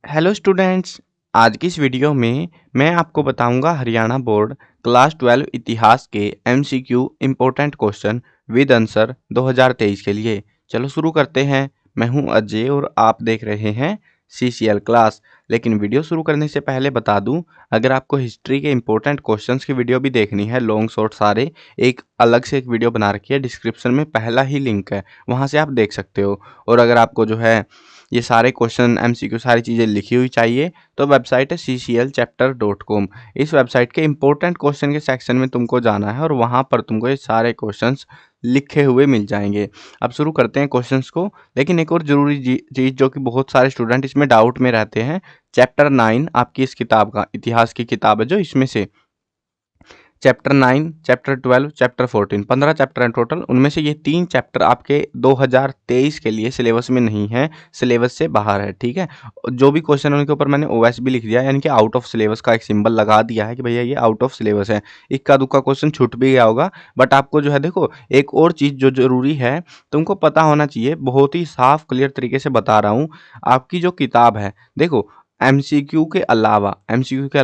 Hello students. आज की इस वीडियो में मैं आपको बताऊंगा हरियाणा बोर्ड क्लास 12 इतिहास के MCQ important question with answer 2023 के लिए। चलो शुरू करते हैं। मैं हूं अजय और आप देख रहे हैं सीसीएल क्लास। लेकिन वीडियो शुरू करने से पहले बता दूं, अगर आपको हिस्ट्री के इम्पोर्टेंट क्वेश्चंस की वीडियो भी देखनी है, लॉन्ग शॉर्ट सारे, एक अलग से एक वीडियो बना रखी है, डिस्क्रिप्शन में पहला ही लिंक है, वहां से आप देख सकते हो। और अगर आपको जो है ये सारे क्वेश्चन एमसीक्यू सारी चीज़ें लिखी हुई चाहिए तो वेबसाइट है cclchapter.com। इस वेबसाइट के इंपॉर्टेंट क्वेश्चन के सेक्शन में तुमको जाना है और वहाँ पर तुमको ये सारे क्वेश्चंस लिखे हुए मिल जाएंगे। अब शुरू करते हैं क्वेश्चंस को। लेकिन एक और ज़रूरी चीज़ जो कि बहुत सारे स्टूडेंट इसमें डाउट में रहते हैं, चैप्टर 9 आपकी इस किताब का, इतिहास की किताब है जो, इसमें से चैप्टर 9, चैप्टर 12, चैप्टर 14, 15 चैप्टर हैं टोटल। उनमें से ये 3 चैप्टर आपके 2023 के लिए सिलेबस में नहीं है, सिलेबस से बाहर है। ठीक है, जो भी क्वेश्चन है उनके ऊपर मैंने ओएस भी लिख दिया है, यानी कि आउट ऑफ सिलेबस का एक सिंबल लगा दिया है कि भैया ये आउट ऑफ सिलेबस है। इक्का दुक्का क्वेश्चन छूट भी गया होगा, बट आपको जो है देखो, एक और चीज़ जो जरूरी है तुमको पता होना चाहिए, बहुत ही साफ क्लियर तरीके से बता रहा हूँ। आपकी जो किताब है देखो, एमसीक्यू के अलावा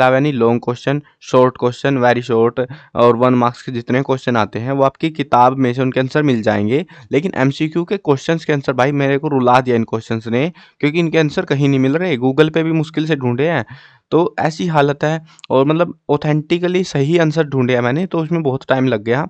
यानी long question, short question, very short और 1 मार्क्स के जितने क्वेश्चन आते हैं वो आपकी किताब में से उनके आंसर मिल जाएंगे। लेकिन एमसीक्यू के क्वेश्चंस के आंसर भाई मेरे को रुला दिया इन क्वेश्चंस ने, क्योंकि इनके आंसर कहीं नहीं मिल रहे, गूगल पे भी मुश्किल से ढूंढे हैं। तो ऐसी हालत है, और मतलब ऑथेंटिकली सही आंसर ढूंढे हैं मैंने, तो उसमें बहुत टाइम लग गया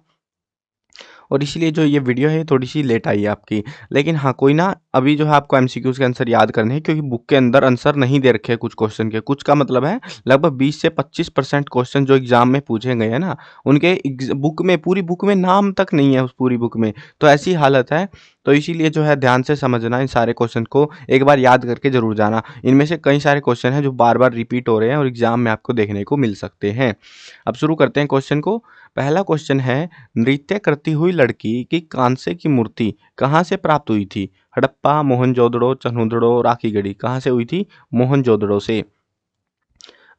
और इसीलिए जो ये वीडियो है थोड़ी सी लेट आई है आपकी। लेकिन हाँ कोई ना, अभी जो है आपको एमसीक्यूज के आंसर याद करने हैं, क्योंकि बुक के अंदर आंसर नहीं दे रखे हैं कुछ क्वेश्चन के। कुछ का मतलब है लगभग 20 से 25% क्वेश्चन जो एग्जाम में पूछे गए हैं ना, उनके बुक में, पूरी बुक में नाम तक नहीं है उस पूरी बुक में। तो ऐसी हालत है, तो इसीलिए जो है ध्यान से समझना, इन सारे क्वेश्चन को एक बार याद करके जरूर जाना। इनमें से कई सारे क्वेश्चन हैं जो बार बार रिपीट हो रहे हैं और एग्जाम में आपको देखने को मिल सकते हैं। अब शुरू करते हैं क्वेश्चन को। पहला क्वेश्चन है, नृत्य करती हुई लड़की की कांसे की मूर्ति कहाँ से प्राप्त हुई थी? हड़प्पा, मोहनजोदड़ो, चन्हुदड़ो, राखीगढ़ी। कहाँ से हुई थी? मोहनजोदड़ो से।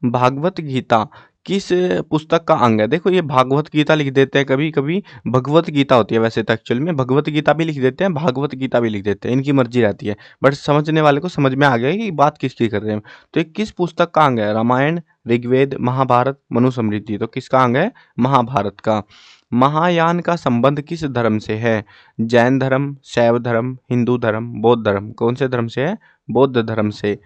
भागवत गीता किस पुस्तक का अंग है? देखो ये भागवत गीता लिख देते हैं, कभी कभी भगवत गीता होती है वैसे तो, एक्चुअल में भगवत गीता भी लिख देते हैं, भागवत गीता भी लिख देते हैं, इनकी मर्जी रहती है। बट समझने वाले को समझ में आ गया कि बात किसकी कर रहे हैं। तो ये किस पुस्तक का अंग है? रामायण, ऋग्वेद, महाभारत, मनुस्मृति। तो किसका अंग है? महाभारत का। महायान का संबंध किस धर्म से है? जैन धर्म, शैव धर्म, हिंदू धर्म, बौद्ध धर्म। कौन से धर्म से है? बौद्ध धर्म से।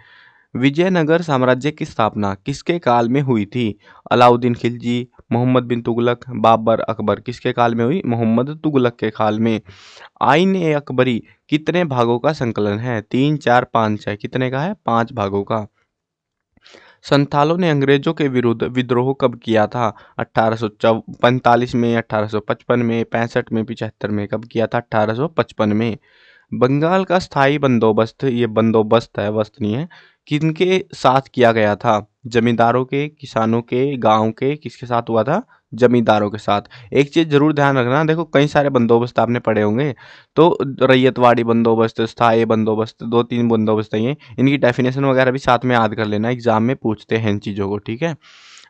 विजयनगर साम्राज्य की स्थापना किसके काल में हुई थी? अलाउद्दीन खिलजी, मोहम्मद बिन तुगलक, बाबर, अकबर। किसके काल में हुई? मोहम्मद तुगलक के काल में। आइन ए अकबरी कितने भागों का संकलन है? 3, 4, 5 है। कितने का है? 5 भागों का। संथालों ने अंग्रेजों के विरुद्ध विद्रोह कब किया था? 1845 में, 1855 में, 65 में, 75 में। कब किया था? 1855 में। बंगाल का स्थायी बंदोबस्त, ये बंदोबस्त है, वस्त नहीं है, किनके साथ किया गया था? जमींदारों के, किसानों के, गांव के। किसके साथ हुआ था? जमींदारों के साथ। एक चीज जरूर ध्यान रखना, देखो कई सारे बंदोबस्त आपने पढ़े होंगे, तो रैयतवाड़ी बंदोबस्त, स्थायी बंदोबस्त, 2-3 बंदोबस्त है ये, इनकी डेफिनेशन वगैरह भी साथ में याद कर लेना, एग्जाम में पूछते हैं इन चीजों को। ठीक है।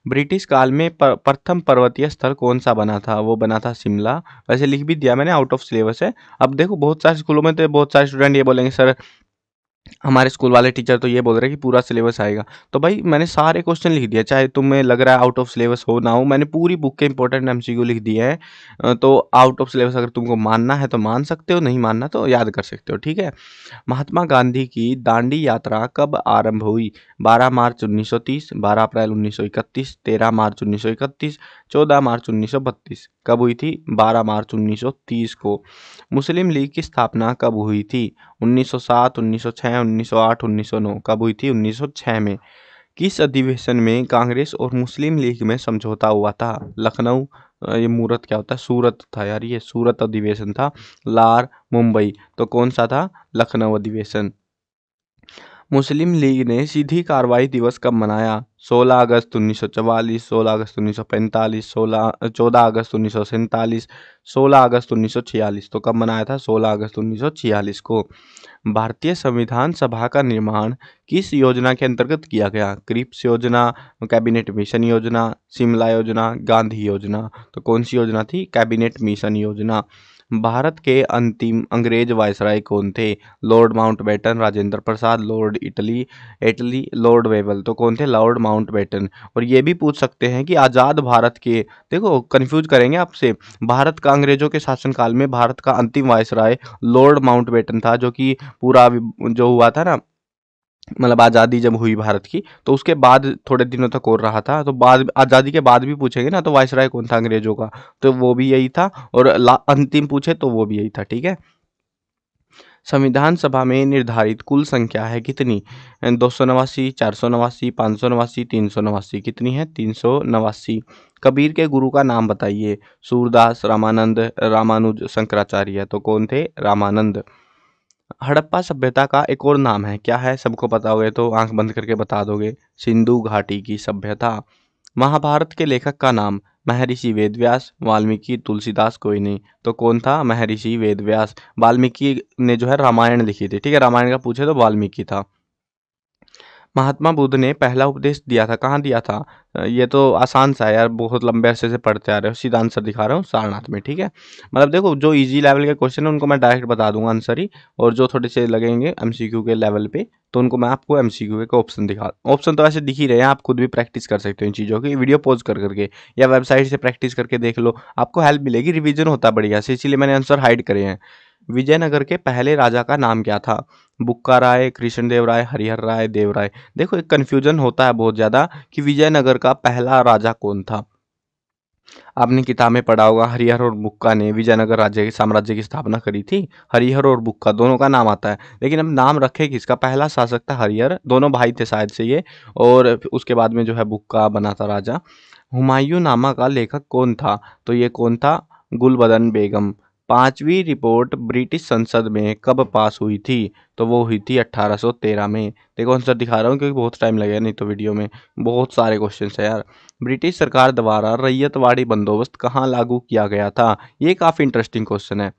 ब्रिटिश काल में प्रथम पर्वतीय स्थल कौन सा बना था? वो बना था शिमला। वैसे लिख भी दिया मैंने, आउट ऑफ सिलेबस है। अब देखो बहुत सारे स्कूलों में तो बहुत सारे स्टूडेंट ये बोलेंगे सर, हमारे स्कूल वाले टीचर तो ये बोल रहे हैं कि पूरा सिलेबस आएगा। तो भाई मैंने सारे क्वेश्चन लिख दिया, चाहे तुम्हें लग रहा है आउट ऑफ सिलेबस हो ना हो, मैंने पूरी बुक के इंपॉर्टेंट एमसीक्यू लिख दिए हैं। तो आउट ऑफ सिलेबस अगर तुमको मानना है तो मान सकते हो, नहीं मानना तो याद कर सकते हो। ठीक है। महात्मा गांधी की दांडी यात्रा कब आरंभ हुई? 12 मार्च 1930, 12 अप्रैल 1931, 13 मार्च 1931, 14 मार्च 1932। कब हुई थी? 12 मार्च 1930 को। मुस्लिम लीग की स्थापना कब हुई थी? 1907, 1906, 1908, 1909। कब हुई थी? 1906 में। किस अधिवेशन में कांग्रेस और मुस्लिम लीग में समझौता हुआ था? लखनऊ, ये मूरत क्या होता है? सूरत था यार, ये सूरत अधिवेशन था। लार, मुंबई। तो कौन सा था? लखनऊ अधिवेशन। मुस्लिम लीग ने सीधी कार्रवाई दिवस कब मनाया? 16 अगस्त 1944, 16 अगस्त 1945, 14 अगस्त 1947, 16 अगस्त 1946। तो कब मनाया था? 16 अगस्त 1946 को। भारतीय संविधान सभा का निर्माण किस योजना के अंतर्गत किया गया? क्रिप्स योजना, कैबिनेट मिशन योजना, शिमला योजना, गांधी योजना। तो कौन सी योजना थी? कैबिनेट मिशन योजना। भारत के अंतिम अंग्रेज वायसराय कौन थे? Lord Mountbatten, Rajendra Prasad, Lord Attlee Attlee Lord Wavell. तो कौन थे? Lord Mountbatten. और ये भी पूछ सकते हैं कि आज़ाद भारत के, देखो कंफ्यूज करेंगे आपसे, भारत का अंग्रेजों के शासनकाल में भारत का अंतिम वायसराय लॉर्ड माउंटबेटन था, जो कि पूरा जो हुआ था ना, मतलब आज़ादी जब हुई भारत की, तो उसके बाद थोड़े दिनों तक और रहा था। तो बाद आज़ादी के बाद भी पूछेंगे ना, तो वायसराय कौन था अंग्रेजों का, तो वो भी यही था। और अंतिम पूछे तो वो भी यही था। ठीक है। संविधान सभा में निर्धारित कुल संख्या है कितनी? 289, 489, 589, 389। कितनी है? 389। कबीर के गुरु का नाम बताइए। सूरदास, रामानंद, रामानुज, शंकराचार्य। तो कौन थे? रामानंद। हड़प्पा सभ्यता का एक और नाम है, क्या है? सबको पता होगा तो आंख बंद करके बता दोगे। सिंधु घाटी की सभ्यता। महाभारत के लेखक का नाम? महर्षि वेदव्यास, वाल्मीकि, तुलसीदास, कोई नहीं। तो कौन था? महर्षि वेदव्यास। वाल्मीकि ने जो है रामायण लिखी थी। ठीक है, रामायण का पूछे तो वाल्मीकि था। महात्मा बुद्ध ने पहला उपदेश दिया था, कहाँ दिया था? ये तो आसान सा है यार, बहुत लंबे अरसे से पढ़ते आ रहे हो। सीधा आंसर दिखा रहा हूँ, सारनाथ में। ठीक है, मतलब देखो जो इजी लेवल के क्वेश्चन है उनको मैं डायरेक्ट बता दूंगा आंसर ही, और जो थोड़े से लगेंगे एमसीक्यू के लेवल पे तो उनको मैं आपको एमसीक्यू के ऑप्शन दिखा, ऑप्शन तो ऐसे दिख ही रहे हैं, आप खुद भी प्रैक्टिस कर सकते हो इन चीज़ों की, वीडियो पॉज कर करके या वेबसाइट से प्रैक्टिस करके देख लो, आपको हेल्प मिलेगी, रिविजन होता है बढ़िया से, इसीलिए मैंने आंसर हाइड करे हैं। विजयनगर के पहले राजा का नाम क्या था? बुक्का राय, कृष्णदेव राय, हरिहर राय, देव राय। देखो एक कन्फ्यूजन होता है बहुत ज़्यादा कि विजयनगर का पहला राजा कौन था। आपने किताब में पढ़ा होगा हरिहर और बुक्का ने विजयनगर राज्य के साम्राज्य की स्थापना करी थी। हरिहर और बुक्का दोनों का नाम आता है, लेकिन अब नाम रखे किसका? पहला शासक था हरिहर, दोनों भाई थे शायद से ये, और उसके बाद में जो है बुक्का बना था राजा। हुमायूं नामा का लेखक कौन था? तो ये कौन था? गुलबदन बेगम। पांचवी रिपोर्ट ब्रिटिश संसद में कब पास हुई थी? तो वो हुई थी 1813 में। देखो आंसर दिखा रहा हूँ क्योंकि बहुत टाइम लगेगा नहीं तो वीडियो में, बहुत सारे क्वेश्चन है यार। ब्रिटिश सरकार द्वारा रैयतवाड़ी बंदोबस्त कहाँ लागू किया गया था? ये काफ़ी इंटरेस्टिंग क्वेश्चन है।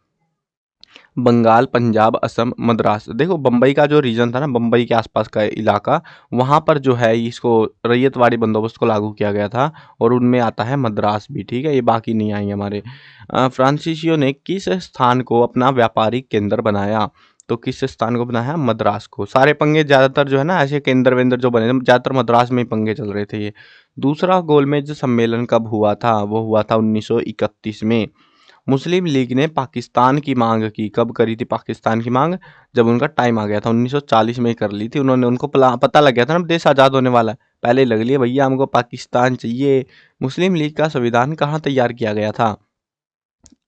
बंगाल, पंजाब, असम, मद्रास। देखो बम्बई का जो रीजन था ना, बम्बई के आसपास का इलाका, वहाँ पर जो है इसको रैयतवाड़ी बंदोबस्त को लागू किया गया था, और उनमें आता है मद्रास भी। ठीक है, ये बाकी नहीं आएंगे हमारे। फ्रांसीसियो ने किस स्थान को अपना व्यापारिक केंद्र बनाया? तो किस स्थान को बनाया? मद्रास को। सारे पंगे ज़्यादातर जो है ना ऐसे केंद्र वेंद्र जो बने ज़्यादातर मद्रास में ही पंगे चल रहे थे ये। दूसरा गोलमेज सम्मेलन कब हुआ था? वो हुआ था 1931 में। मुस्लिम लीग ने पाकिस्तान की मांग की, कब करी थी पाकिस्तान की मांग? जब उनका टाइम आ गया था, 1940 में ही कर ली थी उन्होंने, उनको पता लग गया था ना देश आज़ाद होने वाला है, पहले ही लग लिया भैया हमको पाकिस्तान चाहिए। मुस्लिम लीग का संविधान कहाँ तैयार किया गया था?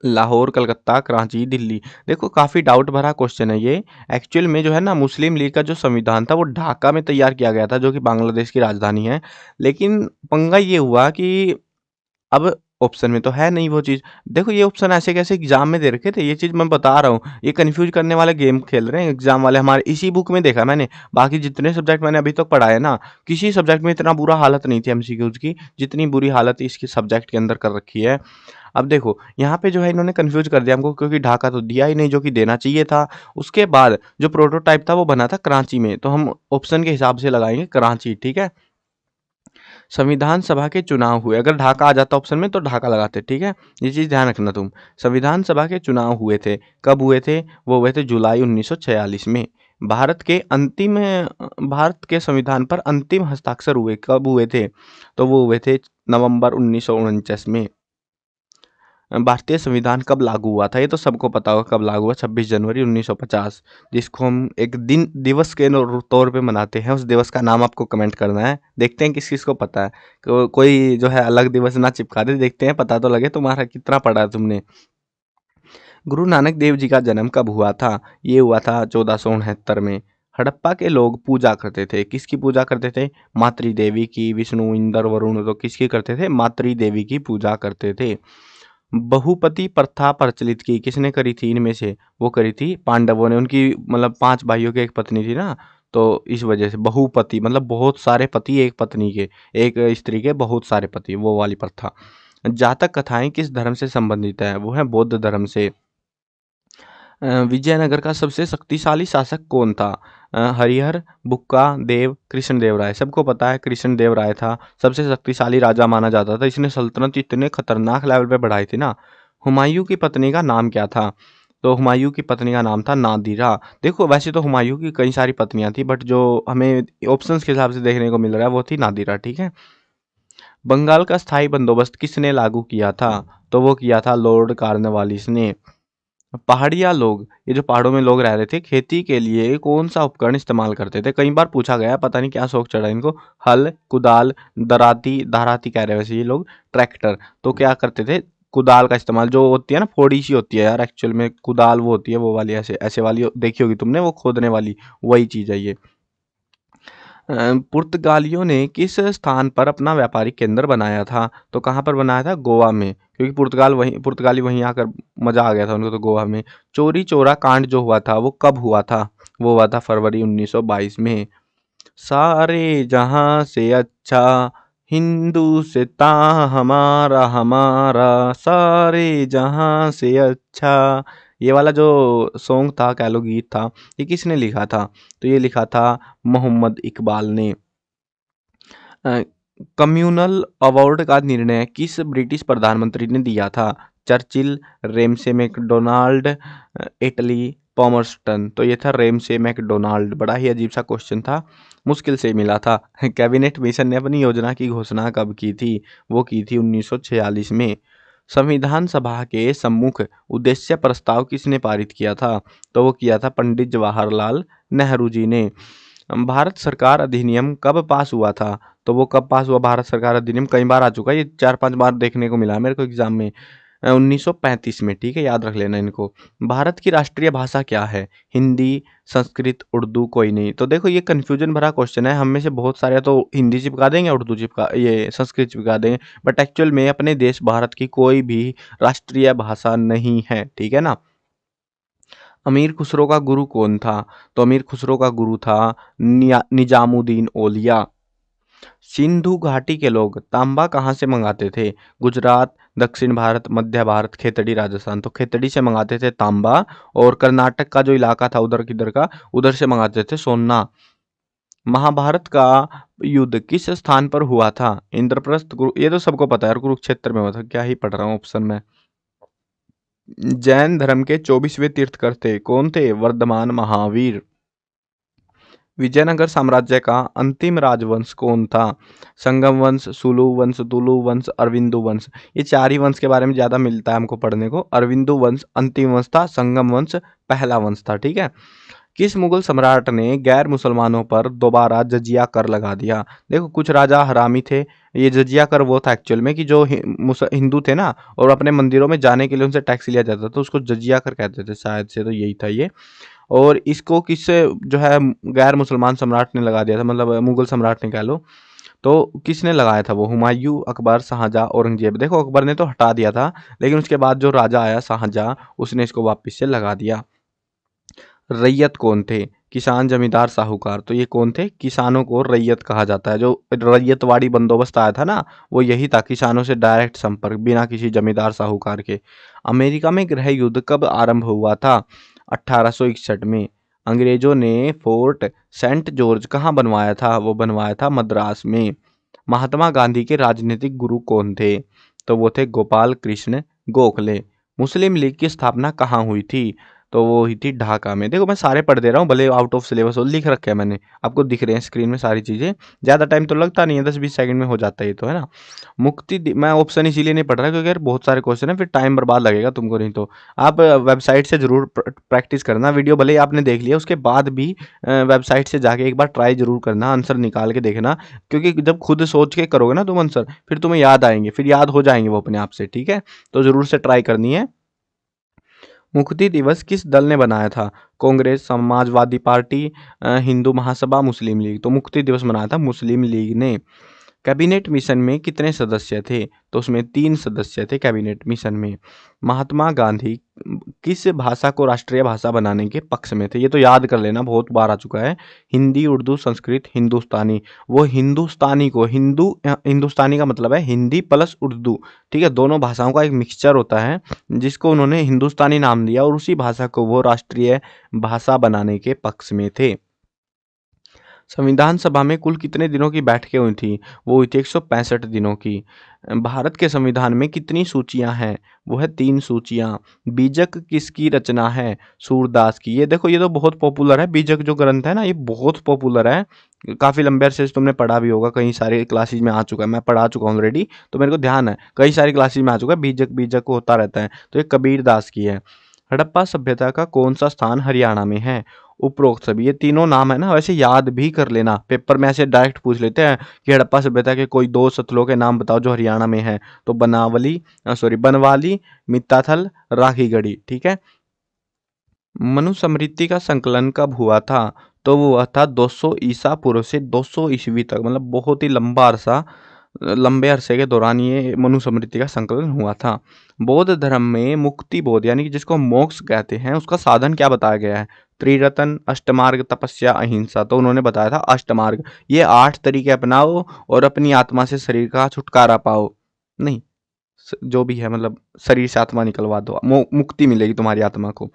लाहौर, कलकत्ता, कराची, दिल्ली। देखो काफ़ी डाउट भरा क्वेश्चन है ये। एक्चुअल में जो है ना मुस्लिम लीग का जो संविधान था वो ढाका में तैयार किया गया था, जो कि बांग्लादेश की राजधानी है। लेकिन पंगा ये हुआ कि अब ऑप्शन में तो है नहीं वो चीज़। देखो ये ऑप्शन ऐसे कैसे एग्जाम में दे रखे थे, ये चीज़ मैं बता रहा हूँ। ये कंफ्यूज करने वाले गेम खेल रहे हैं एग्जाम वाले हमारे, इसी बुक में देखा मैंने। बाकी जितने सब्जेक्ट मैंने अभी तक पढ़ा है ना, किसी सब्जेक्ट में इतना बुरा हालत नहीं थी एमसीक्यूज की, जितनी बुरी हालत इसके सब्जेक्ट के अंदर कर रखी है। अब देखो यहाँ पे जो है इन्होंने कंफ्यूज कर दिया हमको, क्योंकि ढाका तो दिया ही नहीं जो कि देना चाहिए था। उसके बाद जो प्रोटोटाइप था वो बना था कराची में, तो हम ऑप्शन के हिसाब से लगाएंगे कराची। ठीक है। संविधान सभा के चुनाव हुए, अगर ढाका आ जाता ऑप्शन में तो ढाका लगाते। ठीक है, ये चीज़ ध्यान रखना तुम। संविधान सभा के चुनाव हुए थे, कब हुए थे? वो हुए थे जुलाई 1946 में। भारत के संविधान पर अंतिम हस्ताक्षर हुए कब हुए थे? तो वो हुए थे नवंबर 1949 में। भारतीय संविधान कब लागू हुआ था? ये तो सबको पता होगा कब लागू हुआ, 26 जनवरी 1950, जिसको हम एक दिन दिवस के तौर पे मनाते हैं। उस दिवस का नाम आपको कमेंट करना है, देखते हैं किस किस को पता है। कोई जो है अलग दिवस ना चिपका दे, देखते हैं पता तो लगे तुम्हारा कितना पढ़ा है तुमने। गुरु नानक देव जी का जन्म कब हुआ था? ये हुआ था 1469 में। हड़प्पा के लोग पूजा करते थे, किसकी पूजा करते थे? मातृ देवी की, विष्णु, इंद्र, वरुण, तो किसकी करते थे? मातृ देवी की पूजा करते थे। बहुपति प्रथा प्रचलित की किसने करी थी इनमें से? वो करी थी पांडवों ने, उनकी मतलब 5 भाइयों की एक पत्नी थी ना, तो इस वजह से बहुपति मतलब बहुत सारे पति एक पत्नी के, एक स्त्री के बहुत सारे पति, वो वाली प्रथा। जातक कथाएं किस धर्म से संबंधित है? वो है बौद्ध धर्म से। विजयनगर का सबसे शक्तिशाली शासक कौन था? हरिहर, बुक्का, देव, कृष्णदेव राय। सबको पता है कृष्णदेव राय था, सबसे शक्तिशाली राजा माना जाता था। इसने सल्तनत इतने खतरनाक लेवल पे बढ़ाई थी ना, हुमायूं की पत्नी का नाम क्या था? तो हुमायूं की पत्नी का नाम था नादिरा। देखो वैसे तो हुमायूं की कई सारी पत्नियां थी, बट जो हमें ऑप्शंस के हिसाब से देखने को मिल रहा है वो थी नादिरा, ठीक है। बंगाल का स्थायी बंदोबस्त किसने लागू किया था? तो वो किया था लॉर्ड कॉर्नवालिस ने। पहाड़िया लोग, ये जो पहाड़ों में लोग रह रहे थे, खेती के लिए कौन सा उपकरण इस्तेमाल करते थे? कई बार पूछा गया है, पता नहीं क्या शौक चढ़ा इनको। हल, कुदाल, दराती, धाराती कह रहे हैं वैसे ये लोग, ट्रैक्टर। तो क्या करते थे? कुदाल का इस्तेमाल, जो होती है ना फोड़ी सी होती है यार, एक्चुअल में कुदाल वो होती है, वो वाली ऐसे ऐसे वाली देखी होगी तुमने, वो खोदने वाली, वही चीज है ये। पुर्तगालियों ने किस स्थान पर अपना व्यापारिक केंद्र बनाया था? तो कहाँ पर बनाया था? गोवा में, क्योंकि पुर्तगाली वहीं आकर मजा आ गया था उनको, तो गोवा में। चोरी चोरा कांड जो हुआ था वो कब हुआ था? वो हुआ था फरवरी 1922 में। सारे जहां से अच्छा हिंदुस्तान हमारा हमारा, सारे जहां से अच्छा, ये वाला जो सॉन्ग था, कह लो गीत था, ये किसने लिखा था? तो ये लिखा था मोहम्मद इकबाल ने। कम्युनल अवार्ड का निर्णय किस ब्रिटिश प्रधानमंत्री ने दिया था? Churchill, Ramsay MacDonald, Attlee, Palmerston. तो ये था रेमसे मैकडोनाल्ड। बड़ा ही अजीब सा क्वेश्चन था, मुश्किल से मिला था। कैबिनेट मिशन ने अपनी योजना की घोषणा कब की थी? वो की थी 1946 में। संविधान सभा के सम्मुख उद्देश्य प्रस्ताव किसने पारित किया था? तो वो किया था पंडित जवाहरलाल नेहरू जी ने। भारत सरकार अधिनियम कब पास हुआ था? तो वो कब पास हुआ भारत सरकार अधिनियम? कई बार आ चुका है ये, 4-5 बार देखने को मिला है मेरे को एग्जाम में। 1935 में, ठीक है, याद रख लेना इनको। भारत की राष्ट्रीय भाषा क्या है? हिंदी, संस्कृत, उर्दू, कोई नहीं। तो देखो ये कंफ्यूजन भरा क्वेश्चन है, हम में से बहुत सारे तो हिंदी चिपका देंगे, उर्दू चिपका, ये संस्कृत चिपका देंगे, बट एक्चुअल में अपने देश भारत की कोई भी राष्ट्रीय भाषा नहीं है, ठीक है ना। अमीर खुसरो का गुरु कौन था? तो अमीर खुसरो का गुरु था निजामुद्दीन औलिया। सिंधु घाटी के लोग तांबा कहाँ से मंगाते थे? गुजरात, दक्षिण भारत, मध्य भारत, खेतड़ी, राजस्थान। तो खेतड़ी से मंगाते थे तांबा, और कर्नाटक का जो इलाका था उधर किधर का, उधर से मंगाते थे सोना। महाभारत का युद्ध किस स्थान पर हुआ था? इंद्रप्रस्थ, ये तो सबको पता है यार, कुरुक्षेत्र में हुआ था, क्या ही पढ़ रहा हूँ ऑप्शन में। जैन धर्म के 24वें तीर्थकर थे, कौन थे? वर्धमान महावीर। विजयनगर साम्राज्य का अंतिम राजवंश कौन था? संगम वंश, सुलु वंश, तुलु वंश, अरविंदु वंश। ये चार ही वंश के बारे में ज्यादा मिलता है हमको पढ़ने को। अरविंदु वंश अंतिम वंश था, संगम वंश पहला वंश था, ठीक है। किस मुगल सम्राट ने गैर मुसलमानों पर दोबारा जजिया कर लगा दिया? देखो कुछ राजा हरामी थे। ये जजिया कर वो था एक्चुअल में कि जो हिंदू थे ना, और अपने मंदिरों में जाने के लिए उनसे टैक्स लिया जाता था, उसको जजिया कर कहते थे शायद से, तो यही था ये। और इसको किस जो है गैर मुसलमान सम्राट ने लगा दिया था, मतलब मुगल सम्राट ने कह लो। तो किसने लगाया था वो? हुमायूं, अकबर, शाहजहां, औरंगजेब। देखो अकबर ने तो हटा दिया था, लेकिन उसके बाद जो राजा आया शाहजहां, उसने इसको वापस से लगा दिया। रैयत कौन थे? किसान, जमींदार, साहूकार। तो ये कौन थे? किसानों को रैयत कहा जाता है। जो रैयतवाड़ी बंदोबस्त आया था ना, वो यही था, किसानों से डायरेक्ट संपर्क बिना किसी जमींदार साहूकार के। अमेरिका में गृह युद्ध कब आरंभ हुआ था? 1861 में। अंग्रेजों ने फोर्ट सेंट जॉर्ज कहाँ बनवाया था? वो बनवाया था मद्रास में। महात्मा गांधी के राजनीतिक गुरु कौन थे? तो वो थे गोपाल कृष्ण गोखले। मुस्लिम लीग की स्थापना कहाँ हुई थी? तो वो हुई थी ढाका में। देखो मैं सारे पढ़ दे रहा हूँ, भले आउट ऑफ सिलेबस हो, लिख रखे हैं मैंने, आपको दिख रहे हैं स्क्रीन में सारी चीजें। ज्यादा टाइम तो लगता नहीं है, 10-20 सेकंड में हो जाता है ये, तो है ना। मैं ऑप्शन इसीलिए नहीं पढ़ रहा क्योंकि यार बहुत सारे क्वेश्चन है, फिर टाइम बर्बाद लगेगा तुमको, नहीं तो आप वेबसाइट से जरूर प्रैक्टिस करना। वीडियो भले ही आपने देख लिया, उसके बाद भी वेबसाइट से जाके एक बार ट्राई जरूर करना, आंसर निकाल के देखना। क्योंकि जब खुद सोच के करोगे ना तुम आंसर, फिर तुम्हें याद आएंगे, फिर याद हो जाएंगे वो अपने आप से, ठीक है। तो जरूर से ट्राई करनी है। मुक्ति दिवस किस दल ने बनाया था? कांग्रेस, समाजवादी पार्टी, हिंदू महासभा, मुस्लिम लीग। तो मुक्ति दिवस मनाया था मुस्लिम लीग ने। कैबिनेट मिशन में कितने सदस्य थे? तो उसमें 3 सदस्य थे कैबिनेट मिशन में। महात्मा गांधी किस भाषा को राष्ट्रीय भाषा बनाने के पक्ष में थे? ये तो याद कर लेना, बहुत बार आ चुका है। हिंदी, उर्दू, संस्कृत, हिंदुस्तानी। वो हिंदुस्तानी को, हिंदुस्तानी का मतलब है हिंदी प्लस उर्दू, ठीक है, दोनों भाषाओं का एक मिक्सचर होता है, जिसको उन्होंने हिंदुस्तानी नाम दिया, और उसी भाषा को वो राष्ट्रीय भाषा बनाने के पक्ष में थे। संविधान सभा में कुल कितने दिनों की बैठकें हुई थी? वो हुई थी 165 दिनों की। भारत के संविधान में कितनी सूचियां हैं? वो है 3 सूचियां। बीजक किसकी रचना है? सूरदास की। ये देखो, ये तो बहुत पॉपुलर है। बीजक जो ग्रंथ है ना, ये बहुत पॉपुलर है। काफी लंबे अरसे से तुमने पढ़ा भी होगा, कई सारे क्लासेज में आ चुका है। मैं पढ़ा चुका हूँ ऑलरेडी, तो मेरे को ध्यान है, कई सारी क्लासेज में आ चुका है। बीजक बीजक होता रहता है। तो ये कबीर दास की है। हड़प्पा सभ्यता का कौन सा स्थान हरियाणा में है? उपरोक्त सभी। ये तीनों नाम है ना, वैसे याद भी कर लेना। पेपर में ऐसे डायरेक्ट पूछ लेते हैं कि हड़प्पा सभ्यता के कोई 2 सतलों के नाम बताओ जो हरियाणा में है। तो बनवाली, मित्ताथल, राखीगढ़ी। ठीक है। मनुस्मृति का संकलन कब हुआ था? तो वो हुआ था 200 ईसा पूर्व से 200 ईस्वी तक, मतलब बहुत ही लंबे अरसे के दौरान ये मनुस्मृति का संकलन हुआ था। बौद्ध धर्म में मुक्ति बोध यानी कि जिसको मोक्ष कहते हैं, उसका साधन क्या बताया गया है? त्रिरत्न, अष्टमार्ग, तपस्या, अहिंसा। तो उन्होंने बताया था अष्टमार्ग। ये 8 तरीके अपनाओ और अपनी आत्मा से शरीर का छुटकारा पाओ। नहीं, जो भी है, मतलब शरीर से आत्मा निकलवा दो, मुक्ति मिलेगी तुम्हारी आत्मा को।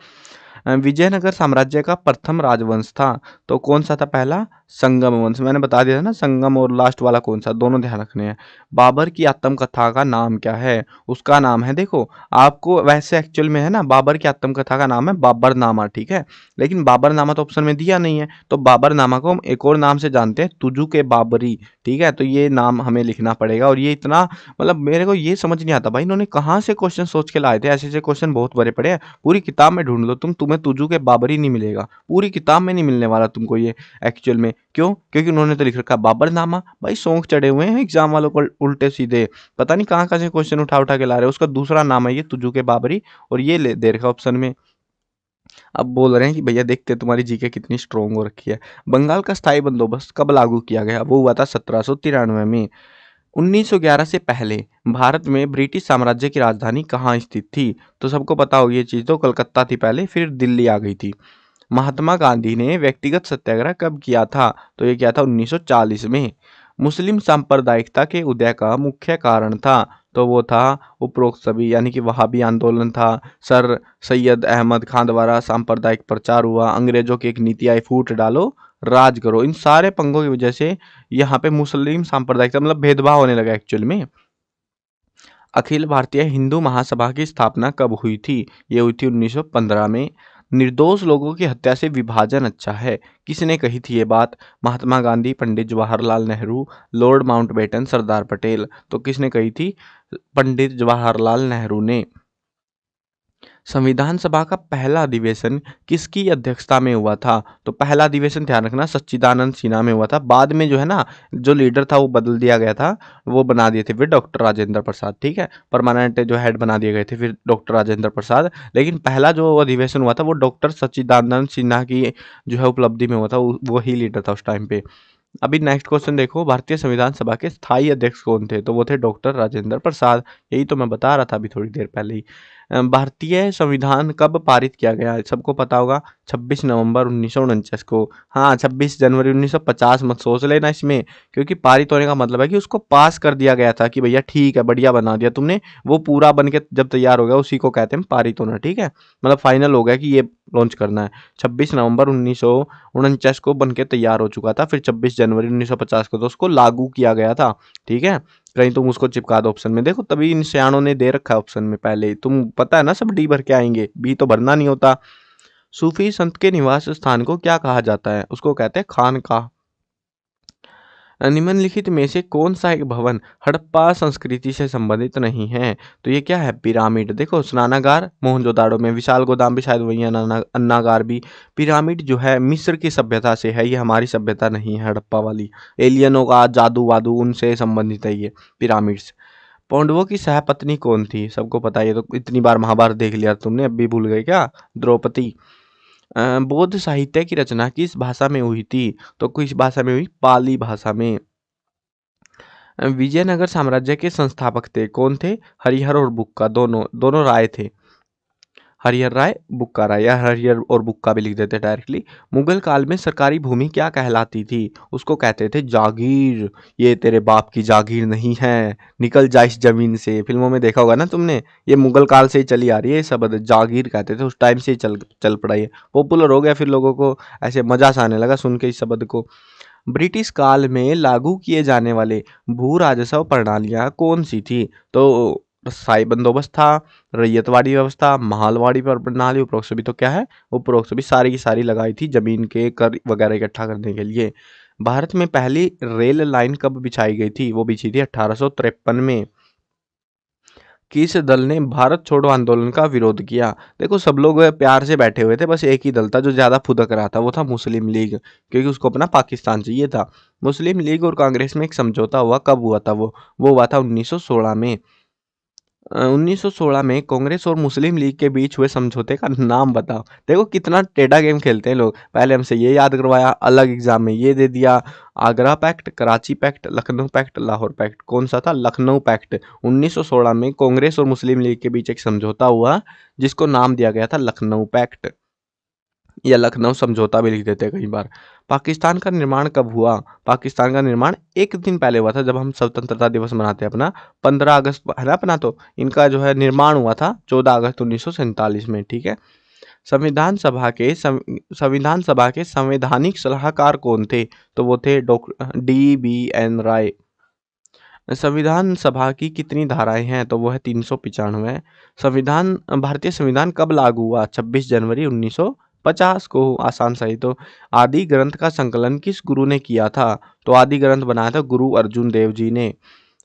विजयनगर साम्राज्य का प्रथम राजवंश था, तो कौन सा था? पहला संगम वंश। मैंने बता दिया था ना, संगम और लास्ट वाला कौन सा, दोनों ध्यान रखने हैं। बाबर की आत्मकथा का नाम क्या है? उसका नाम है, देखो आपको वैसे एक्चुअल में है ना, बाबर की आत्मकथा का नाम है बाबरनामा। ठीक है, लेकिन बाबरनामा तो ऑप्शन में दिया नहीं है, तो बाबरनामा को हम एक और नाम से जानते हैं, तुजू के बाबरी। ठीक है, तो ये नाम हमें लिखना पड़ेगा। और ये इतना, मतलब मेरे को ये समझ नहीं आता भाई, इन्होंने कहाँ से क्वेश्चन सोच के लाए थे। ऐसे ऐसे क्वेश्चन बहुत बड़े पड़े हैं। पूरी किताब में ढूंढ लो तुम्हें तुजू के बाबरी नहीं मिलेगा। पूरी किताब में नहीं मिलने वाला तुमको ये एक्चुअल में। क्यों? क्योंकि उन्होंने तो लिख रखा बाबरनामा। भाई सौंग चढ़े हुए हैं एग्जाम वालों को उल्टे सीधे, पता नहीं कहाँ कहाँ से क्वेश्चन उठा उठा के ला रहे हैं। उसका दूसरा नाम है ये तुजू के बाबरी, और ये ले दे रखा ऑप्शन में। अब बोल रहे हैं कि भैया देखते तुम्हारी जीके कितनी स्ट्रोंग हो रखी है। बंगाल का स्थायी बंदोबस्त कब लागू किया गया? वो हुआ था 1793 में। 1911 से पहले भारत में ब्रिटिश साम्राज्य की राजधानी कहाँ स्थित थी? तो सबको पता होगी ये चीज़, तो कलकत्ता थी पहले, फिर दिल्ली आ गई थी। महात्मा गांधी ने व्यक्तिगत सत्याग्रह कब किया था? तो ये किया था 1940 में। मुस्लिम सांप्रदायिकता के उदय का मुख्य कारण था, तो वो था उपरोक्त सभी, यानी कि वहाबी आंदोलन था। सर सैयद अहमद खान द्वारा सांप्रदायिक प्रचार हुआ। अंग्रेजों की एक नीति आई, फूट डालो राज करो। इन सारे पंगों की वजह से यहाँ पे मुस्लिम सांप्रदायिकता, मतलब भेदभाव होने लगा एक्चुअल में। अखिल भारतीय हिंदू महासभा की स्थापना कब हुई थी? ये हुई थी 1915 में। निर्दोष लोगों की हत्या से विभाजन अच्छा है, किसने कही थी ये बात? Mahatma Gandhi, Pandit Jawaharlal Nehru, Lord Mountbatten, Sardar Patel. तो किसने कही थी? पंडित जवाहरलाल नेहरू ने। संविधान सभा का पहला अधिवेशन किसकी अध्यक्षता में हुआ था? तो पहला अधिवेशन ध्यान रखना सच्चिदानंद सिन्हा में हुआ था। बाद में जो है ना, जो लीडर था वो बदल दिया गया था, वो बना दिए थे फिर डॉक्टर राजेंद्र प्रसाद। ठीक है, परमानेंट जो हेड बना दिए गए थे फिर डॉक्टर राजेंद्र प्रसाद। लेकिन पहला जो अधिवेशन हुआ था वो डॉक्टर सच्चिदानंद सिन्हा की जो है उपलब्धि में हुआ था। वो ही लीडर था उस टाइम पे। अभी नेक्स्ट क्वेश्चन देखो, भारतीय संविधान सभा के स्थायी अध्यक्ष कौन थे? तो वो थे डॉक्टर राजेंद्र प्रसाद। यही तो मैं बता रहा था अभी थोड़ी देर पहले ही। भारतीय संविधान कब पारित किया गया? सबको पता होगा, 26 नवंबर 1949 को। हाँ, 26 जनवरी 1950 मत सोच लेना इसमें, क्योंकि पारित होने का मतलब है कि उसको पास कर दिया गया था कि भैया ठीक है, बढ़िया बना दिया तुमने। वो पूरा बन के जब तैयार हो गया, उसी को कहते हैं पारित होना। ठीक है, मतलब फाइनल हो गया कि ये लॉन्च करना है। 26 नवंबर 1949 को बन के तैयार हो चुका था, फिर 26 जनवरी 1950 को तो उसको लागू किया गया था। ठीक है, कहीं तुम उसको चिपका दो ऑप्शन में, देखो तभी इन सियाणों ने दे रखा है ऑप्शन में पहले ही। तुम पता है ना, सब डी भर के आएंगे, बी तो भरना नहीं होता। सूफी संत के निवास स्थान को क्या कहा जाता है? उसको कहते हैं खानकाह। निम्नलिखित में से कौन सा एक भवन हड़प्पा संस्कृति से संबंधित नहीं है? तो ये क्या है? पिरामिड। देखो, स्नानागार मोहनजोदाड़ो में, विशाल गोदाम भी शायद वही है, अन्नागार भी। पिरामिड जो है मिस्र की सभ्यता से है, ये हमारी सभ्यता नहीं है हड़प्पा वाली। एलियनों का जादू वादू उनसे संबंधित है ये पिरामिड्स। पांडवों की सहपत्नी कौन थी? सबको पता है, ये तो इतनी बार महाभारत देख लिया तुमने, अब भी भूल गए क्या? द्रौपदी। बौद्ध साहित्य की रचना किस भाषा में हुई थी? तो किस भाषा में हुई? पाली भाषा में। विजयनगर साम्राज्य के संस्थापक थे, कौन थे? हरिहर और बुक्का, दोनों दोनों राय थे। हरिहर राय, बुक्का राय, या हरिहर और बुक्का भी लिख देते डायरेक्टली। मुगल काल में सरकारी भूमि क्या कहलाती थी? उसको कहते थे जागीर। ये तेरे बाप की जागीर नहीं है, निकल जा इस जमीन से। फिल्मों में देखा होगा ना तुमने, ये मुगल काल से ही चली आ रही है ये शब्द, जागीर कहते थे उस टाइम से ही चल चल पड़ा। ये पॉपुलर हो गया, फिर लोगों को ऐसे मजा सा आने लगा सुन के इस शब्द को। ब्रिटिश काल में लागू किए जाने वाले भू राजस्व प्रणालियां कौन सी थी? तो स्थायी बंदोबस्त था, रैयतवाड़ी व्यवस्था, महलवाड़ी प्रणाली। उपरोक्त सभी तो क्या है? उपरोक्त सभी सारी की सारी लगाई थी जमीन के कर वगैरह इकट्ठा करने के लिए। भारत में पहली रेल लाइन कब बिछाई गई थी? वो बिछी थी 1853 में। किस दल ने भारत छोड़ो आंदोलन का विरोध किया? देखो सब लोग प्यार से बैठे हुए थे, बस एक ही दल था जो ज्यादा फुदक रहा था, वो था मुस्लिम लीग, क्योंकि उसको अपना पाकिस्तान चाहिए था। मुस्लिम लीग और कांग्रेस में एक समझौता हुआ, कब हुआ था वो हुआ था 1916 में। 1916 में कांग्रेस और मुस्लिम लीग के बीच हुए समझौते का नाम बताओ। देखो कितना टेढ़ा गेम खेलते हैं लोग, पहले हमसे ये याद करवाया, अलग एग्जाम में ये दे दिया। Agra pact, Karachi pact, Lucknow pact, Lahore pact, कौन सा था? लखनऊ पैक्ट। 1916 में कांग्रेस और मुस्लिम लीग के बीच एक समझौता हुआ जिसको नाम दिया गया था लखनऊ पैक्ट, या लखनऊ समझौता भी लिख देते हैं कई बार। पाकिस्तान का निर्माण कब हुआ? पाकिस्तान का निर्माण एक दिन पहले हुआ था, जब हम स्वतंत्रता दिवस मनाते हैं अपना, 15 अगस्त है ना अपना, तो इनका जो है निर्माण हुआ था 14 अगस्त 1947 में। ठीक है। संविधान सभा के संवैधानिक सलाहकार कौन थे? तो वो थे डॉक्टर DBN राय। संविधान सभा की कितनी धाराएं हैं? तो वो है 395। भारतीय संविधान कब लागू हुआ? 26 जनवरी 1950 को। आसान सही। तो आदि ग्रंथ का संकलन किस गुरु ने किया था? तो आदि ग्रंथ बनाया था गुरु अर्जुन देव जी ने।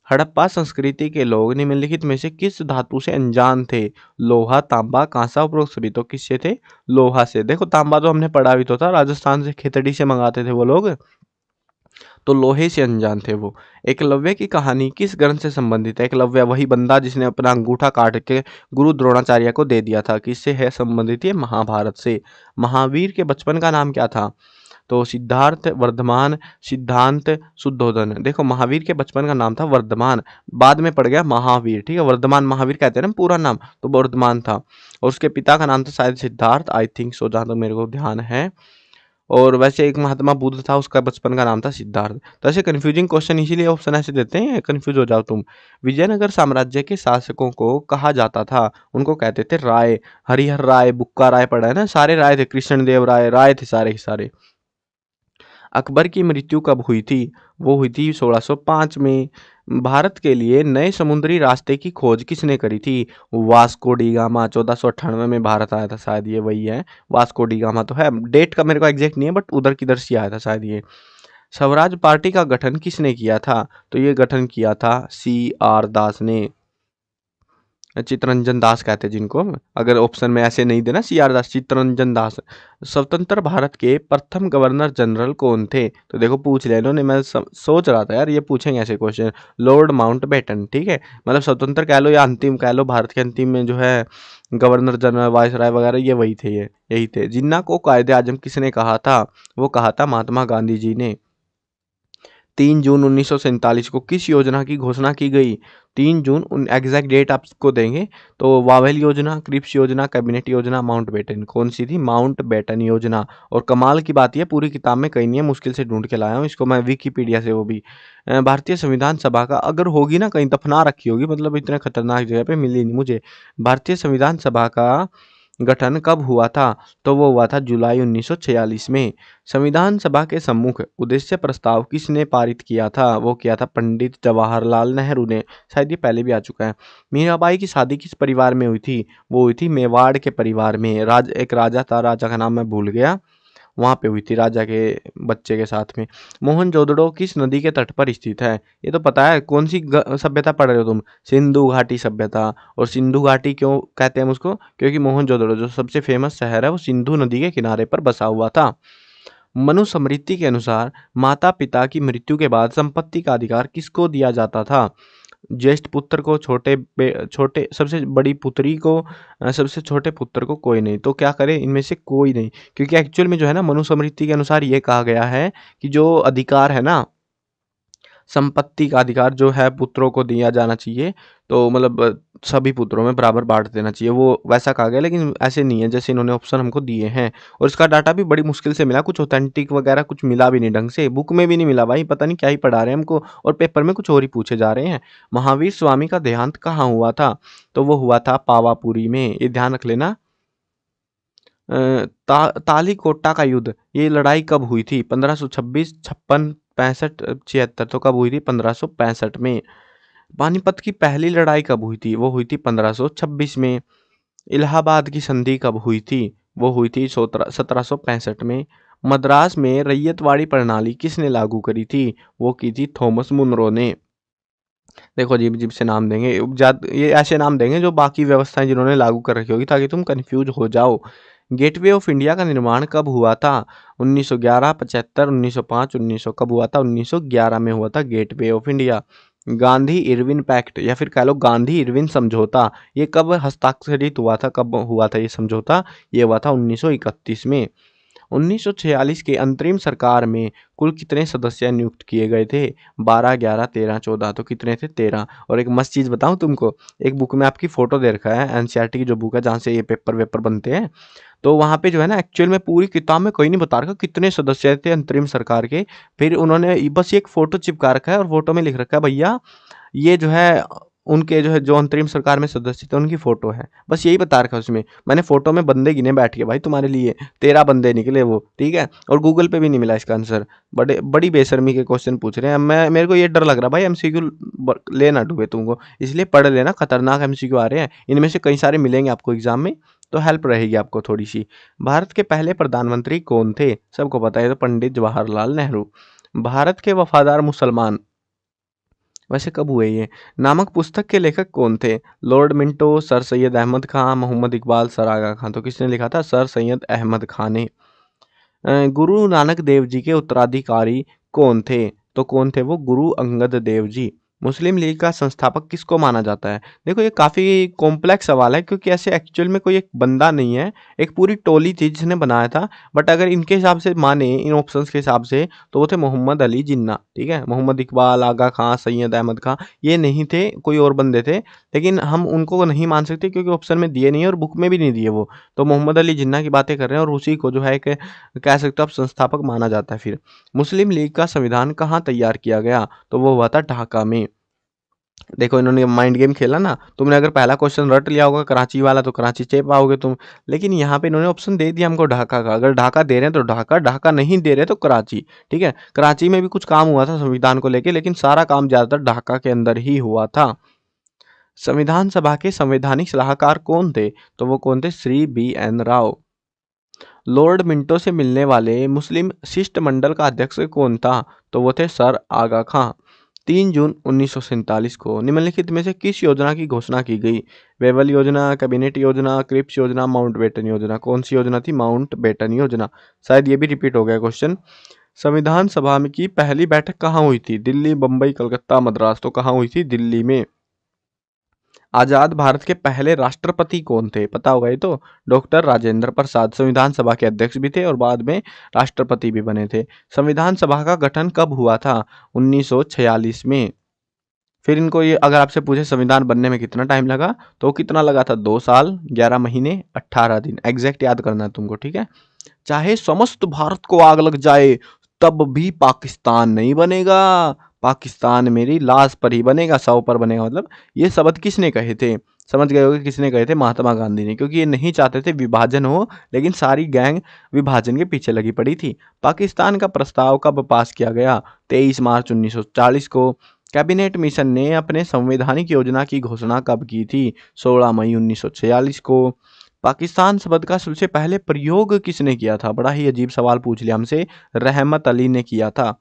हड़प्पा संस्कृति के लोग निम्नलिखित में से किस धातु से अनजान थे? लोहा, तांबा, कांसा। उपरोक्त सभी तो किससे थे? लोहा से। देखो तांबा तो हमने पढ़ा भी तो था, राजस्थान से खेतड़ी से मंगाते थे वो लोग, तो लोहे से अनजान थे वो। एकलव्य की कहानी किस ग्रंथ से संबंधित है? एकलव्य वही बंदा जिसने अपना अंगूठा काट के गुरु द्रोणाचार्य को दे दिया था। किससे है संबंधित? ये महाभारत से। महावीर के बचपन का नाम क्या था? तो सिद्धार्थ, वर्धमान, सिद्धांत, शुद्धोधन। देखो महावीर के बचपन का नाम था वर्धमान, बाद में पड़ गया महावीर। ठीक है, वर्धमान महावीर कहते हैं ना पूरा नाम, तो वर्धमान था। और उसके पिता का नाम था शायद सिद्धार्थ, आई थिंक सो, जहां तक मेरे को ध्यान है। और वैसे एक महात्मा बुद्ध था, उसका बचपन का नाम था सिद्धार्थ। तो ऐसे कंफ्यूजिंग क्वेश्चन इसीलिए ऑप्शन ऐसे देते हैं, कंफ्यूज हो जाओ तुम। विजयनगर साम्राज्य के शासकों को कहा जाता था? उनको कहते थे राय। हरिहर राय, बुक्का राय पढ़ा है ना, सारे राय थे, कृष्णदेव राय, राय थे सारे के सारे। अकबर की मृत्यु कब हुई थी? वो हुई थी 1605 में। भारत के लिए नए समुद्री रास्ते की खोज किसने करी थी? Vasco D gamma. 1498 में भारत आया था, शायद ये वही है। वास्को डी गामा तो है, डेट का मेरे को एग्जैक्ट नहीं है, बट उधर किधर से आया था शायद ये। स्वराज पार्टी का गठन किसने किया था? तो ये गठन किया था CR दास ने। चित्तरंजन दास कहते हैं जिनको, अगर ऑप्शन में ऐसे नहीं देना CR दास, चित्तरंजन दास। स्वतंत्र भारत के प्रथम गवर्नर जनरल कौन थे? तो देखो पूछ लिया इन्होंने, मैं सोच रहा था यार ये पूछेंगे ऐसे क्वेश्चन। Lord Mountbatten. ठीक है, मतलब स्वतंत्र कह लो या अंतिम कह लो, भारत के अंतिम में जो है गवर्नर जनरल, वायसराय वगैरह, ये वही थे, ये यही थे। जिन्ना को कायदे आजम किसने कहा था? वो कहा था महात्मा गांधी जी ने। 3 जून 1947 को किस योजना की घोषणा की गई? 3 जून, एग्जैक्ट डेट आपको देंगे। तो वावेल योजना, क्रिप्स योजना, कैबिनेट योजना, माउंटबेटन। कौन सी थी? माउंटबेटन योजना। और कमाल की बात यह पूरी किताब में कहीं नहीं है, मुश्किल से ढूंढ के लाया हूँ इसको मैं विकिपीडिया से, वो भी। भारतीय संविधान सभा का अगर होगी ना, कहीं दफना रखी होगी, मतलब इतने खतरनाक जगह पे मिली नहीं मुझे। भारतीय संविधान सभा का गठन कब हुआ था? तो वो हुआ था जुलाई 1946 में। संविधान सभा के सम्मुख उद्देश्य प्रस्ताव किसने पारित किया था? वो किया था पंडित जवाहरलाल नेहरू ने। शायद ये पहले भी आ चुका है। मीराबाई की शादी किस परिवार में हुई थी? वो हुई थी मेवाड़ के परिवार में। एक राजा था, राजा का नाम मैं भूल गया, वहां पे हुई थी राजा के बच्चे के साथ में। मोहनजोदड़ो किस नदी के तट पर स्थित है? ये तो पता है, कौन सी सभ्यता पढ़ रहे हो तुम? सिंधु घाटी सभ्यता। और सिंधु घाटी क्यों कहते हैं हम उसको? क्योंकि मोहनजोदड़ो जो सबसे फेमस शहर है वो सिंधु नदी के किनारे पर बसा हुआ था। मनुस्मृति के अनुसार माता पिता की मृत्यु के बाद संपत्ति का अधिकार किसको दिया जाता था? ज्येष्ठ पुत्र को, छोटे सबसे बड़ी पुत्री को, सबसे छोटे पुत्र को, कोई नहीं। तो क्या करें इनमें से? कोई नहीं, क्योंकि एक्चुअल में जो है ना मनुस्मृति के अनुसार ये कहा गया है कि जो अधिकार है ना, संपत्ति का अधिकार जो है पुत्रों को दिया जाना चाहिए। तो मतलब सभी पुत्रों में बराबर बांट देना चाहिए, वो वैसा कहा गया। लेकिन ऐसे नहीं है जैसे इन्होंने ऑप्शन हमको दिए हैं। और इसका डाटा भी बड़ी मुश्किल से मिला, कुछ ऑथेंटिक वगैरह कुछ मिला भी नहीं ढंग से, बुक में भी नहीं मिला भाई, पता नहीं क्या ही पढ़ा रहे हैं हमको, और पेपर में कुछ और ही पूछे जा रहे हैं। महावीर स्वामी का देहांत कहाँ हुआ था? तो वो हुआ था पावापुरी में, ये ध्यान रख लेना। तालीकोटा का युद्ध, ये लड़ाई कब हुई थी? 1526, 56, 65, 76। तो कब हुई थी? 1565 में। पानीपत की पहली लड़ाई कब हुई थी? वो हुई थी 1526 में। इलाहाबाद की संधि कब हुई थी? वो हुई थी 1765 में। मद्रास में रैयतवाड़ी प्रणाली किसने लागू करी थी? वो की थी थॉमस मुनरो ने। देखो अजीब अजीब से नाम देंगे, ये ऐसे नाम देंगे जो बाकी व्यवस्थाएं जिन्होंने लागू कर रखी होगी ताकि तुम कंफ्यूज हो जाओ। गेटवे ऑफ इंडिया का निर्माण कब हुआ था? 1911, 75, 1905, 1900। कब हुआ था? 1911 में हुआ था gateway of India. Gandhi Irwin pact या फिर कह लो गांधी इरविन समझौता, ये कब हस्ताक्षरित हुआ था? कब हुआ था ये समझौता? ये हुआ था 1931 में। 1946 के अंतरिम सरकार में कुल कितने सदस्य नियुक्त किए गए थे? 12, 11, 13, 14। तो कितने थे? 13। और एक मस्त चीज बताऊं तुमको, एक बुक में आपकी फोटो दे रखा है, एनसीईआरटी की जो बुक है जहाँ से ये पेपर वेपर बनते हैं, तो वहां पे जो है ना एक्चुअल में पूरी किताब में कहीं नहीं बता रखा कितने सदस्य थे अंतरिम सरकार के। फिर उन्होंने बस एक फोटो चिपका रखा है और फोटो में लिख रखा है भैया ये जो है उनके जो है जो अंतरिम सरकार में सदस्य थे उनकी फोटो है, बस यही बता रखा है उसमें। मैंने फोटो में बंदे गिने बैठ के भाई तुम्हारे लिए, 13 बंदे निकले वो, ठीक है। और गूगल पे भी नहीं मिला इसका आंसर। बड़ी बेशर्मी के क्वेश्चन पूछ रहे हैं। मेरे को ये डर लग रहा भाई एमसीक्यू लेना डूबे तुमको, इसलिए पढ़ लेना, खतरनाक एमसीक्यू आ रहे हैं, इनमें से कई सारे मिलेंगे आपको एग्जाम में, तो हेल्प रहेगी आपको थोड़ी सी। भारत के पहले प्रधानमंत्री कौन थे? सबको पता है, तो पंडित जवाहरलाल नेहरू। भारत के वफादार मुसलमान वैसे कब हुए ये नामक पुस्तक के लेखक कौन थे? Lord Minto, Sir Syed Ahmed Khan, Mohammad Iqbal, Sir Aga Khan. तो किसने लिखा था? सर सैयद अहमद खान ने। गुरु नानक देव जी के उत्तराधिकारी कौन थे? तो कौन थे वो? गुरु अंगद देव जी। मुस्लिम लीग का संस्थापक किसको माना जाता है? देखो ये काफी कॉम्प्लेक्स सवाल है क्योंकि ऐसे एक्चुअल में कोई एक बंदा नहीं है, एक पूरी टोली थी जिसने बनाया था। बट अगर इनके हिसाब से माने, इन ऑप्शंस के हिसाब से, तो वो थे मोहम्मद अली जिन्ना, ठीक है। मोहम्मद इकबाल, आगा खां, सैयद अहमद खां, ये नहीं थे, कोई और बंदे थे। लेकिन हम उनको नहीं मान सकते क्योंकि ऑप्शन में दिए नहीं है और बुक में भी नहीं दिए वो। तो मोहम्मद अली जिन्ना की बातें कर रहे हैं और उसी को जो है एक कह सकते हो आप संस्थापक माना जाता है। फिर मुस्लिम लीग का संविधान कहाँ तैयार किया गया? तो वो हुआ था ढाका में। देखो इन्होंने माइंड गेम खेला ना, तुमने अगर पहला क्वेश्चन रट लिया होगा कराची वाला तो कराची चेप पाओगे तुम। लेकिन यहाँ पे इन्होंने ऑप्शन दे दिया हमको ढाका का, अगर ढाका दे रहे हैं तो ढाका, ढाका नहीं दे रहे तो कराची, ठीक है। कराची में भी कुछ काम हुआ था संविधान को लेके, लेकिन सारा काम ज्यादातर ढाका के अंदर ही हुआ था। संविधान सभा के संवैधानिक सलाहकार कौन थे? तो वो कौन थे? Shri BN Rao. Lord Minto से मिलने वाले मुस्लिम शिष्टमंडल का अध्यक्ष कौन था? तो वो थे सर आगा खां। 3 जून 1947 को निम्नलिखित में से किस योजना की घोषणा की गई? वेवल योजना, कैबिनेट योजना, क्रिप्स योजना, माउंटबेटन योजना। कौन सी योजना थी? माउंटबेटन योजना। शायद ये भी रिपीट हो गया क्वेश्चन। संविधान सभा में की पहली बैठक कहाँ हुई थी? दिल्ली, बम्बई, कलकत्ता, मद्रास। तो कहाँ हुई थी? दिल्ली में। आजाद भारत के पहले राष्ट्रपति कौन थे? पता होगा ये तो, डॉक्टर राजेंद्र प्रसाद। संविधान सभा के अध्यक्ष भी थे और बाद में राष्ट्रपति भी बने थे। संविधान सभा का गठन कब हुआ था? 1946 में। फिर इनको ये अगर आपसे पूछे संविधान बनने में कितना टाइम लगा, तो कितना लगा था? 2 साल, 11 महीने, 18 दिन। एग्जैक्ट याद करना है तुमको, ठीक है। चाहे समस्त भारत को आग लग जाए तब भी पाकिस्तान नहीं बनेगा, पाकिस्तान मेरी लाश पर ही बनेगा, 100 पर बनेगा। मतलब ये शब्द किसने कहे थे? समझ गए होगे किसने कहे थे? महात्मा गांधी ने, क्योंकि ये नहीं चाहते थे विभाजन हो, लेकिन सारी गैंग विभाजन के पीछे लगी पड़ी थी। पाकिस्तान का प्रस्ताव कब पास किया गया? 23 मार्च 1940 को। कैबिनेट मिशन ने अपने संवैधानिक योजना की घोषणा कब की थी? 16 मई 1946 को। पाकिस्तान शब्द का सबसे पहले प्रयोग किसने किया था? बड़ा ही अजीब सवाल पूछ लिया हमसे, रहमत अली ने किया था।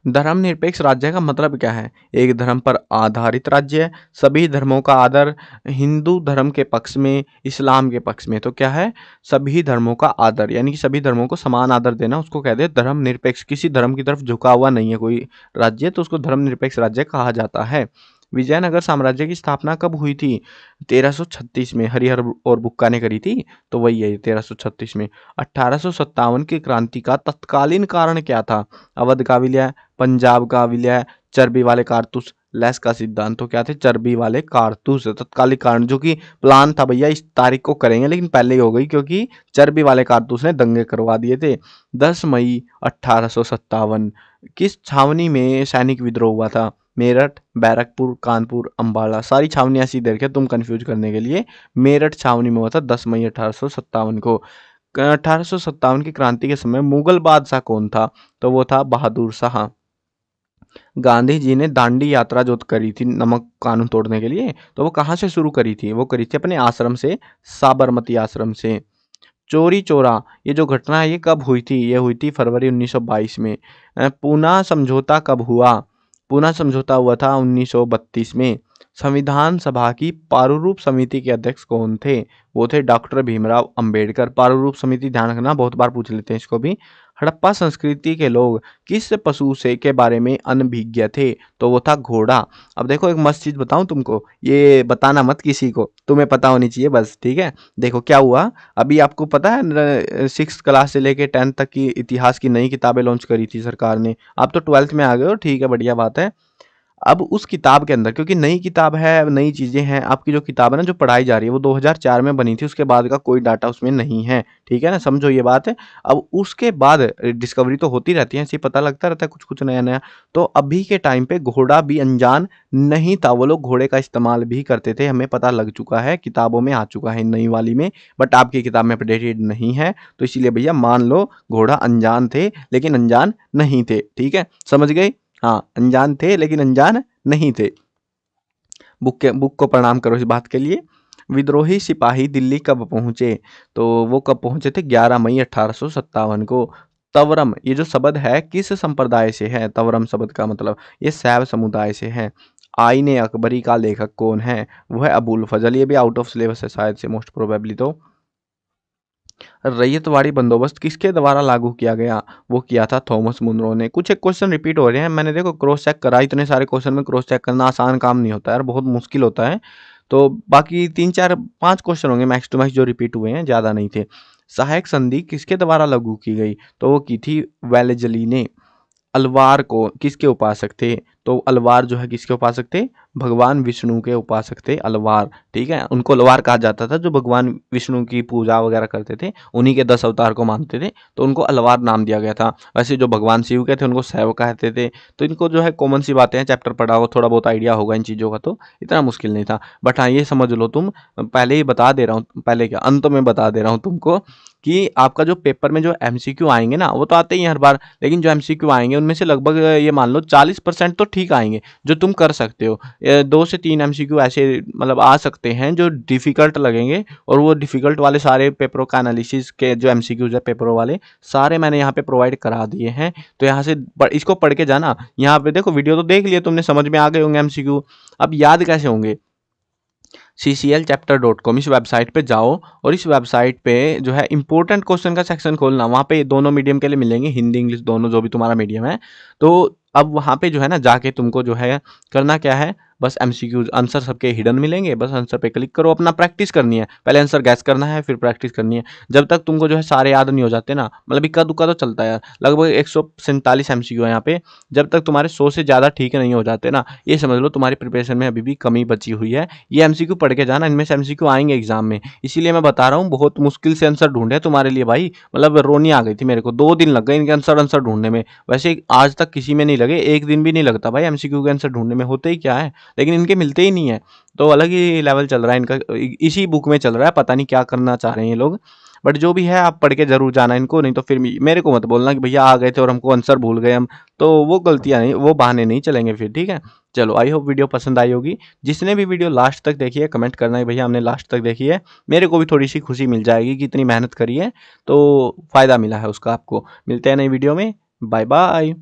धर्मनिरपेक्ष राज्य का मतलब क्या है? एक धर्म पर आधारित राज्य, सभी धर्मों का आदर, हिंदू धर्म के पक्ष में, इस्लाम के पक्ष में। तो क्या है? सभी धर्मों का आदर, यानी कि सभी धर्मों को समान आदर देना, उसको कहते हैं धर्मनिरपेक्ष। किसी धर्म की तरफ झुका हुआ नहीं है कोई राज्य, तो उसको धर्मनिरपेक्ष राज्य कहा जाता है। विजयनगर साम्राज्य की स्थापना कब हुई थी? 1336 में। हरिहर और बुक्का ने करी थी, तो वही है 1336 में। 1857 की क्रांति का तत्कालीन कारण क्या था? अवध का विलय, पंजाब का विलय, चर्बी वाले कारतूस, लेस का सिद्धांत। तो क्या थे? चर्बी वाले कारतूस तत्कालिक कारण, जो कि प्लान था भैया इस तारीख को करेंगे लेकिन पहले ही हो गई क्योंकि चर्बी वाले कारतूस ने दंगे करवा दिए थे। 10 मई 1857 किस छावनी में सैनिक विद्रोह हुआ था? मेरठ, बैरकपुर, कानपुर, अंबाला, सारी छावनी ऐसी दे रखी है तुम कंफ्यूज करने के लिए। मेरठ छावनी में हुआ था 10 मई 1857 को। 1857 की क्रांति के समय मुगल बादशाह कौन था? तो वो था बहादुर शाह। गांधी जी ने दांडी यात्रा जो करी थी नमक कानून तोड़ने के लिए, तो वो कहाँ से शुरू करी थी? वो करी थी अपने आश्रम से, साबरमती आश्रम से। चोरी चोरा ये जो घटना है ये कब हुई थी? ये हुई थी फरवरी 1922 में। पूना समझौता कब हुआ? पूना समझौता हुआ था 1932 में। संविधान सभा की प्रारूप समिति के अध्यक्ष कौन थे? वो थे डॉक्टर भीमराव अंबेडकर। प्रारूप समिति ध्यान रखना, बहुत बार पूछ लेते हैं इसको भी। हड़प्पा संस्कृति के लोग किस पशु से के बारे में अनभिज्ञ थे? तो वो था घोड़ा। अब देखो एक मस्त चीज बताऊं तुमको, ये बताना मत किसी को, तुम्हें पता होनी चाहिए बस, ठीक है। देखो क्या हुआ, अभी आपको पता है 6th क्लास से लेके 10th तक की इतिहास की नई किताबें लॉन्च करी थी सरकार ने। आप तो 12th में आ गए हो, ठीक है, बढ़िया बात है। अब उस किताब के अंदर, क्योंकि नई किताब है, नई चीज़ें हैं, आपकी जो किताब है ना जो पढ़ाई जा रही है वो 2004 में बनी थी, उसके बाद का कोई डाटा उसमें नहीं है, ठीक है ना, समझो ये बात है। अब उसके बाद डिस्कवरी तो होती रहती है, ऐसे ही पता लगता रहता है कुछ कुछ नया नया। तो अभी के टाइम पे घोड़ा भी अनजान नहीं था, वो लोग घोड़े का इस्तेमाल भी करते थे, हमें पता लग चुका है, किताबों में आ चुका है नई वाली में, बट आपकी किताब में अपडेटेड नहीं है, तो इसीलिए भैया मान लो घोड़ा अनजान थे लेकिन अनजान नहीं थे, ठीक है, समझ गए। हाँ, अनजान थे लेकिन अनजान नहीं थे। बुक को प्रणाम करो इस बात के लिए। विद्रोही सिपाही दिल्ली कब पहुंचे? तो वो कब पहुंचे थे? 11 मई 1857 को। तवरम ये जो शब्द है किस संप्रदाय से है? तवरम शब्द का मतलब ये शैव समुदाय से है। आईने अकबरी का लेखक कौन है? वो है अबुल फजल। ये भी आउट ऑफ सिलेबस है शायद से, मोस्ट प्रोबेबली। तो रैयतवाड़ी बंदोबस्त किसके द्वारा लागू किया गया? वो किया था थॉमस मुनरो ने। कुछ एक क्वेश्चन रिपीट हो रहे हैं, मैंने देखो क्रॉस चेक करा, इतने सारे क्वेश्चन में क्रॉस चेक करना आसान काम नहीं होता यार, बहुत मुश्किल होता है। तो बाकी 3 4 5 क्वेश्चन होंगे मैक्स टू मैक्स जो रिपीट हुए हैं, ज़्यादा नहीं थे। सहायक संधि किसके द्वारा लागू की गई? तो वो की थी वेलेजली ने। अलवार को किसके उपासक थे? तो अलवार जो है किसके उपासक थे? भगवान विष्णु के उपासक थे अलवार, ठीक है। उनको अलवार कहा जाता था जो भगवान विष्णु की पूजा वगैरह करते थे, उन्हीं के 10 अवतार को मानते थे, तो उनको अलवार नाम दिया गया था। वैसे जो भगवान शिव के थे उनको शैव कहते थे। तो इनको जो है कॉमन सी बातें हैं, चैप्टर पढ़ा हो, थोड़ा बहुत आइडिया होगा इन चीज़ों का, तो इतना मुश्किल नहीं था। बट हाँ ये समझ लो तुम, पहले ही बता दे रहा हूँ, पहले क्या अंत में बता दे रहा हूँ तुमको, कि आपका जो पेपर में जो एमसीक्यू आएंगे ना वो तो आते ही हैं हर बार, लेकिन जो एमसीक्यू आएंगे उनमें से लगभग ये मान लो 40% तो ठीक आएंगे जो तुम कर सकते हो। 2 से 3 एमसीक्यू ऐसे मतलब आ सकते हैं जो डिफ़िकल्ट लगेंगे, और वो डिफ़िकल्ट वाले सारे पेपरों का एनालिसिस के जो एमसीक्यूज है पेपरों वाले सारे मैंने यहाँ पे प्रोवाइड करा दिए हैं। तो यहाँ से इसको पढ़ के जाना, यहाँ पे देखो वीडियो तो देख लिए तुमने, समझ में आ गए होंगे एमसीक्यू। अब याद कैसे होंगे? cclchapter.com इस वेबसाइट पे जाओ, और इस वेबसाइट पे जो है इंपॉर्टेंट क्वेश्चन का सेक्शन खोलना, वहाँ पे दोनों मीडियम के लिए मिलेंगे, हिंदी इंग्लिश दोनों, जो भी तुम्हारा मीडियम है। तो अब वहाँ पे जो है ना जाके तुमको जो है करना क्या है, बस एमसीक्यूज आंसर सबके हिडन मिलेंगे, बस आंसर पे क्लिक करो, अपना प्रैक्टिस करनी है, पहले आंसर गैस करना है फिर प्रैक्टिस करनी है। जब तक तुमको जो है सारे याद नहीं हो जाते ना, मतलब इक्का दुक्का तो चलता है यार, लगभग 147 एमसीक्यू है यहाँ पे, जब तक तुम्हारे 100 से ज़्यादा ठीक नहीं हो जाते ना, ये समझ लो तुम्हारी प्रिपरेशन में अभी भी कमी बची हुई है। ये एमसीक्यू पढ़ के जाना, इनमें से एमसीक्यू आएंगे एग्जाम में, इसीलिए मैं बता रहा हूँ, बहुत मुश्किल से आंसर ढूंढे तुम्हारे लिए भाई, मतलब रोनी आ गई थी मेरे को, 2 दिन लग गए इनके आंसर ढूंढने में। वैसे आज तक किसी में नहीं लगे, एक दिन भी नहीं लगता भाई एमसीक्यू के आंसर ढूंढने में, होते ही क्या है, लेकिन इनके मिलते ही नहीं है। तो अलग ही लेवल चल रहा है इनका, इसी बुक में चल रहा है, पता नहीं क्या करना चाह रहे हैं ये लोग। बट जो भी है आप पढ़ के जरूर जाना इनको, नहीं तो फिर मेरे को मत बोलना कि भैया आ गए थे और हमको आंसर भूल गए हम, तो वो गलतियां नहीं, वो बहाने नहीं चलेंगे फिर, ठीक है। चलो आई होप वीडियो पसंद आई होगी। जिसने भी वीडियो लास्ट तक देखी है कमेंट करना है भैया हमने लास्ट तक देखी है, मेरे को भी थोड़ी सी खुशी मिल जाएगी कि इतनी मेहनत करी है तो फ़ायदा मिला है उसका आपको। मिलते हैं नई वीडियो में, बाय बाय।